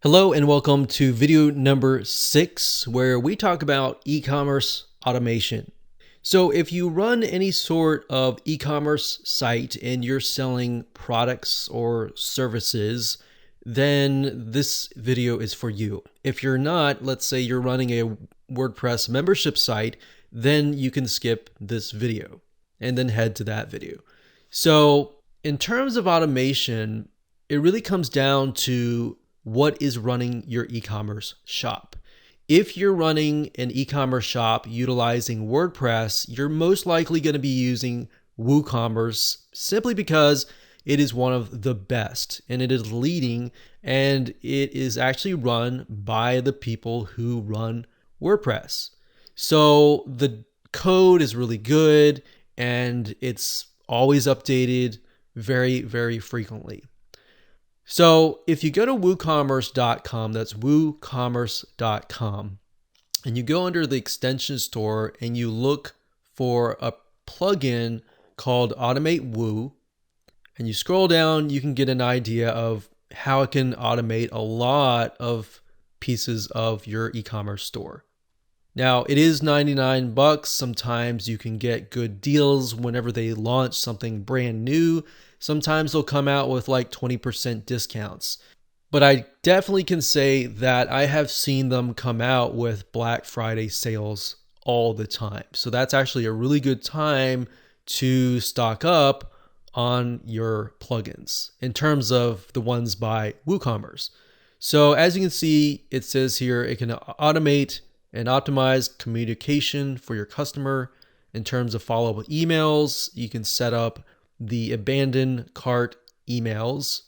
Hello and welcome to video number 6, where we talk about e-commerce automation. So if you run any sort of e-commerce site and you're selling products or services, then this video is for you. If you're not, let's say you're running a WordPress membership site, then you can skip this video and then head to that video. So in terms of automation, it really comes down to what is running your e-commerce shop. If you're running an e-commerce shop utilizing WordPress, you're most likely going to be using Woocommerce simply because it is one of the best and it is leading, and it is actually run by the people who run WordPress. So the code is really good and it's always updated very, very frequently. So if you go to woocommerce.com, that's woocommerce.com, and you go under the extension store and you look for a plugin called Automate Woo, and you scroll down, you can get an idea of how it can automate a lot of pieces of your e-commerce store. Now, it is $99. Sometimes you can get good deals whenever they launch something brand new. Sometimes they'll come out with like 20% discounts. But I definitely can say that I have seen them come out with Black Friday sales all the time. So that's actually a really good time to stock up on your plugins in terms of the ones by WooCommerce. So as you can see, it says here it can automate and optimize communication for your customer in terms of follow-up emails. You can set up the abandoned cart emails.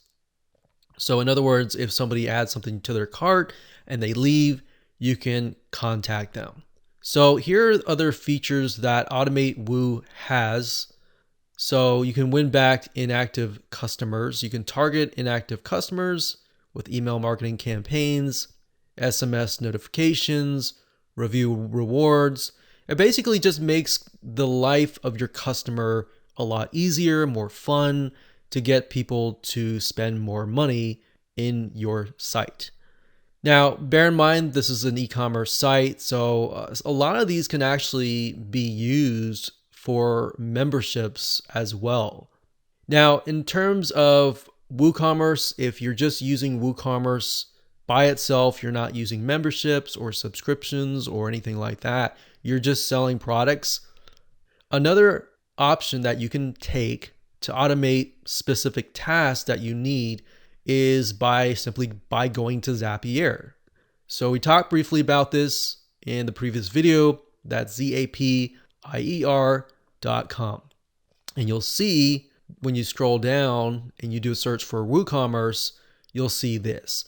So in other words, if somebody adds something to their cart and they leave, you can contact them. So here are other features that Automate Woo has. So you can win back inactive customers. You can target inactive customers with email marketing campaigns, SMS notifications, review rewards. It basically just makes the life of your customer a lot easier, more fun, to get people to spend more money in your site. Now, bear in mind, this is an e-commerce site, so a lot of these can actually be used for memberships as well. Now, in terms of WooCommerce, if you're just using WooCommerce by itself, you're not using memberships or subscriptions or anything like that, you're just selling products. Another option that you can take to automate specific tasks that you need is simply by going to Zapier. So we talked briefly about this in the previous video. That's Zapier.com. And you'll see when you scroll down and you do a search for WooCommerce, you'll see this.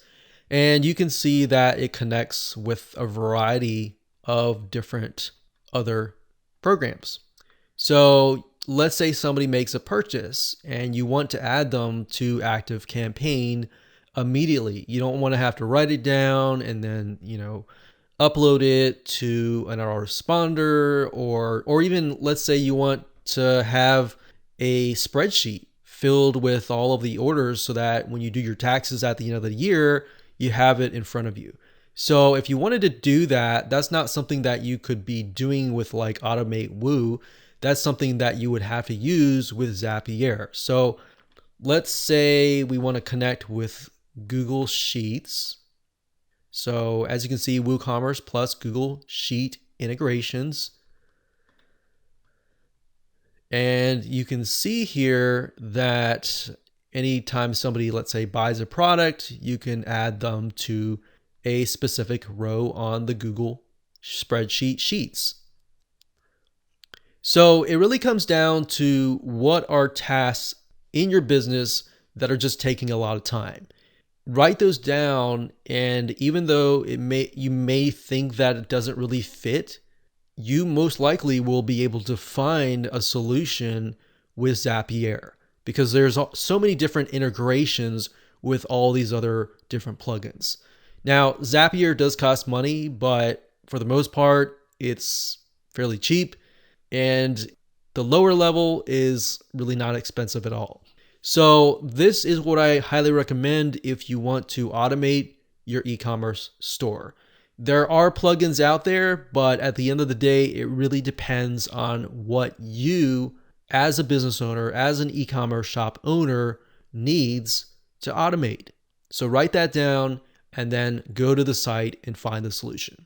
And you can see that it connects with a variety of different other programs. So let's say somebody makes a purchase and you want to add them to ActiveCampaign immediately. You don't want to have to write it down and then, upload it to an autoresponder, or even let's say you want to have a spreadsheet filled with all of the orders so that when you do your taxes at the end of the year, you have it in front of you. So if you wanted to do that, that's not something that you could be doing with like Automate Woo. That's something that you would have to use with Zapier. So let's say we want to connect with Google Sheets. So as you can see, WooCommerce plus Google Sheet integrations. And you can see here that anytime somebody, let's say, buys a product, you can add them to a specific row on the Google spreadsheet sheets. So it really comes down to what are tasks in your business that are just taking a lot of time. Write those down, and even though you may think that it doesn't really fit, you most likely will be able to find a solution with Zapier, because there's so many different integrations with all these other different plugins. Now, Zapier does cost money, but for the most part, it's fairly cheap, and the lower level is really not expensive at all. So this is what I highly recommend if you want to automate your e-commerce store. There are plugins out there, but at the end of the day, it really depends on what you, as a business owner, as an e-commerce shop owner, needs to automate. So write that down and then go to the site and find the solution.